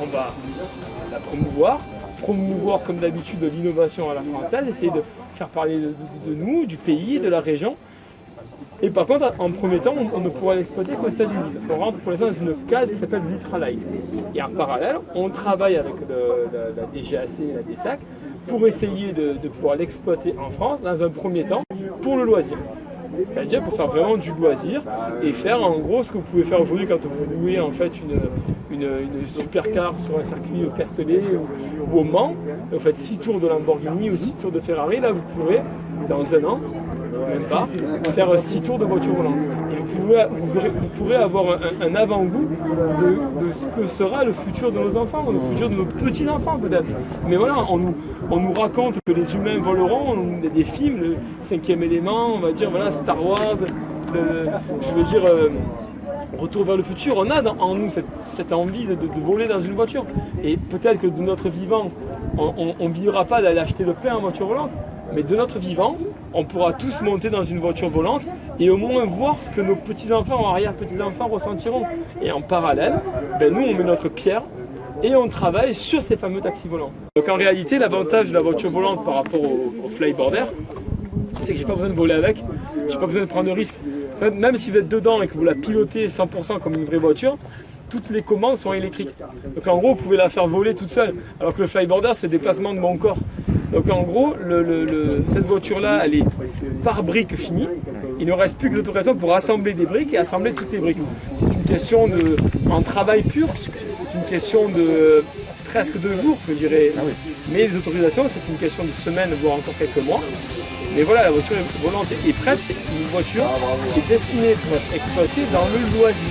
on va la promouvoir comme d'habitude l'innovation à la française, essayer de faire parler de nous, du pays, de la région. Et par contre, en premier temps, on ne pourra l'exploiter qu'aux États-Unis, parce qu'on rentre pour l'instant dans une case qui s'appelle l'ultralight. Et en parallèle, on travaille avec la DGAC et la DSAC pour essayer de pouvoir l'exploiter en France dans un premier temps pour le loisir. C'est-à-dire pour faire vraiment du loisir et faire en gros ce que vous pouvez faire aujourd'hui quand vous louez en fait une supercar sur un circuit au Castellet ou au Mans. Vous faites 6 tours de Lamborghini ou 6 tours de Ferrari, là vous pourrez, dans un an, même pas, faire 6 tours de voiture volante. Et vous pourrez avoir un avant-goût de ce que sera le futur de nos enfants, le futur de nos petits-enfants peut-être. Mais voilà, on nous raconte que les humains voleront, on a des films, le 5e élément, on va dire, voilà, Star Wars, Retour vers le futur, on a en nous cette envie de voler dans une voiture. Et peut-être que de notre vivant, on ne vivra pas d'aller acheter le pain en voiture volante, mais de notre vivant, on pourra tous monter dans une voiture volante et au moins voir ce que nos petits-enfants ou arrière-petits-enfants ressentiront. Et en parallèle, nous on met notre pierre et on travaille sur ces fameux taxis volants. Donc en réalité, l'avantage de la voiture volante par rapport au flyboarder, c'est que j'ai pas besoin de voler avec, j'ai pas besoin de prendre de risques. Même si vous êtes dedans et que vous la pilotez 100% comme une vraie voiture, toutes les commandes sont électriques. Donc en gros, vous pouvez la faire voler toute seule, alors que le flyboarder, c'est le déplacement de mon corps. Donc en gros, cette voiture-là, elle est par brique finie. Il ne reste plus que l'autorisation pour assembler des briques et assembler toutes les briques. C'est une question en travail pur, c'est une question de presque 2 jours, je dirais. Ah oui. Mais les autorisations, c'est une question de semaines, voire encore quelques mois. Mais voilà, la voiture volante est prête, une voiture qui est destinée pour être exploitée dans le loisir.